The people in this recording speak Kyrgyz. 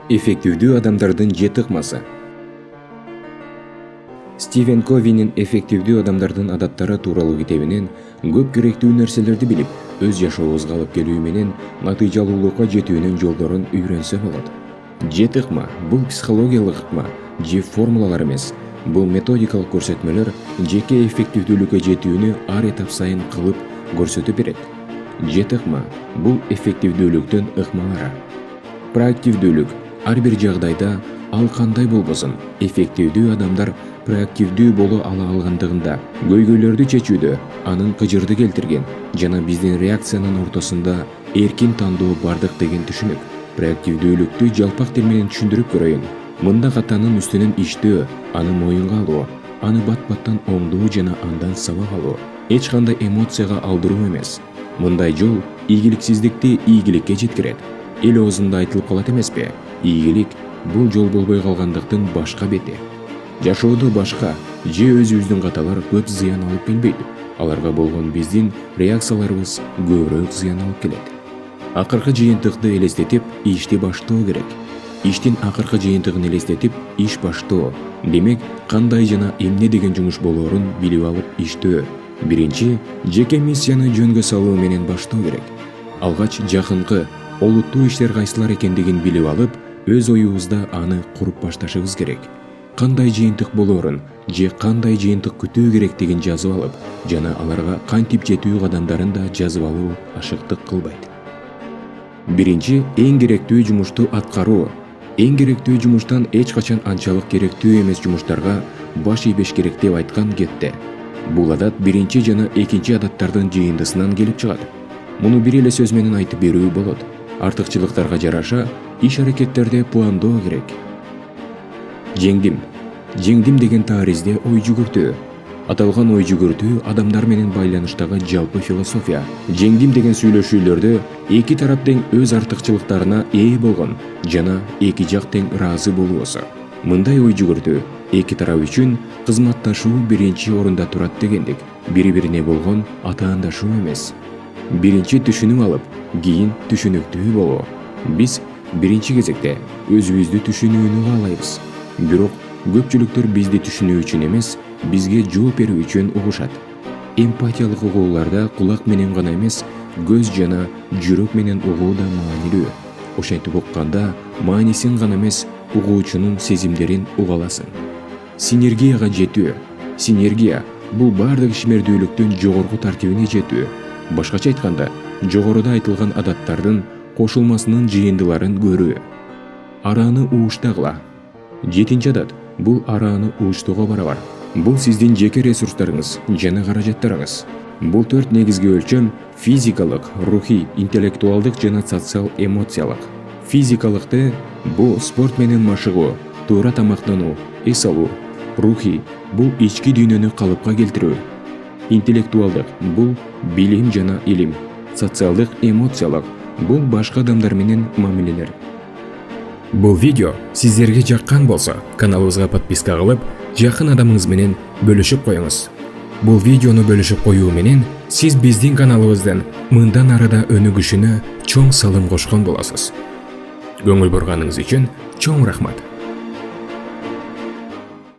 Эффективдүү адамдардын жети ыкмасы. Стивен Ковинин эффективдүү адамдардын адаттары тууралуу китебинен көп керектүү нерселерди билип, өз жашообузга алып келүү менен натыйжалуулукка жетүүнүн жолдорун үйрөнсө болот. Жети ыкма бул психологиялык ыкма же формулалар эмес. Бул методикалык көрсөтмөлөр жеке эффективдүүлүккө жетүүнү ар этап сайын кылып көрсөтүп берет. Жети ыкма бул эффективдүүлүктүн ыкмалары. Проактивдүүлүк. Ар бир жагдайда ал кандай болбосун, эффективдүү адамдар проактивдүү боло ала алгандыгында, көйгөйлөрдү чечүүдө анын кыжырды келтирген жана биздин реакциянын ортосунда эркин тандоо бардык деген түшүнүк. Проактивдүүлүктү жалпак тил менен түшүндүрүп көрөйүн. Мында катанын үстүнөн иштөө, аны моюнга алуу, аны бат-баттан оңдоо жана андан сабак алуу, эч кандай эмоцияга алдыруу эмес. Мындай жол ийгиликсиздикти ийгиликке жеткирет. Эл оозунда айтылып калат эмеспи? Ийгилик бул жол болбой калгандыктын башка бети. Жашоодо башка же өзүбүздүн каталар көп зыян алып келбейт. Аларга болгон биздин реакцияларыбыз көбүрөөк зыян алып келет. Акыркы жыйынтыкты элестетип, ишти баштоо керек. Иштин акыркы жыйынтыгын элестетип, иш баштоо. Демек, кандай жана эмне деген жумуш болоорун билип алып иштөө. Биринчи, жеке миссияны жөнгө салуу менен баштоо керек. Алгач жакынкы, олуттуу иштер кайсылар экендигин билип алып, өз оюбузда аны куруп башташыбыз керек. Кандай жыйынтык болоорун же кандай жыйынтык күтүү керектигин жазып алып, жана аларга кантип жетүү кадамдарын да жазып алуу ашыктык кылбайт. Биринчи, эң керектүү жумушту аткаруу. Эң керектүү жумуштан эч качан анчалык керектүү эмес жумуштарга баш ийбеш керек деп айткан Гетте. Бул адат биринчи жана экинчи адаттардын жыйындысынан келип чыгат. Муну бир эле сөз менен айтып берүү болот. Артыкчылыктарга жараша иш-аракеттерде пландоо керек. Жеңдим деген тааризде ой жүгүртүү. Аталган ой жүгүртүү адамдар менен байланыштагы жалпы философия. Жеңдим деген сүйлөшүүлөрдө эки тарап тең өз артыкчылыктарына ээ болгон жана эки жак тең ыраазы болуусу. Мындай ой жүгүртүү эки тарап үчүн кызматташуу биринчи орунда турат дегендик. Бири-бирине болгон атаандашуу эмес. Биринчи түшүнүп алып, кийин түшүнүктүү болуу. Биз биринчи кезекте өзүбүздү түшүнүүнү каалайбыз. Бирок көпчүлүктөр бизди түшүнүү үчүн эмес, бизге жооп берүү үчүн угушат. Эмпатиялык угууларда кулак менен гана эмес, көз жана жүрөк менен угуу да маанилүү. Ошентип укканда маанисин гана эмес, угуучунун сезимдерин уга аласың. Синергияга жетүү. Синергия бул бардык ишмердүүлүктүн жогорку тартибине жетүү. Башкача айтканда, жогоруда айтылган адаттардын кошулмасынын жыйындыларын көрүү. Арааны ууштагыла. Жетинчи адат бул арааны ууштоого барабар. Бул сиздин жеке ресурстарыңыз жана каражаттарыңыз. Бул төрт негизги өлчөм: физикалык, рухий, интеллектуалдык жана социал эмоциялык. Физикалыкты бул спорт менен машыгуу, туура тамактануу, эс алуу. Рухий бул ички дүйнөнү калыпка келтирүү. Интеллектуалдык бул билим жана илим. Социалдык, эмоциялык бул башка адамдар менен мамилелер. Бул видео сиздерге жаккан болсо, каналыбызга подписка кылып, жакын адамыңыз менен бөлүшүп коюңуз. Бул видеону бөлүшүп коюу менен сиз биздин каналыбыздын мындан арыда өнүгүшүнө чоң салым кошкон болосуз. Көңүл бурганыңыз үчүн чоң рахмат.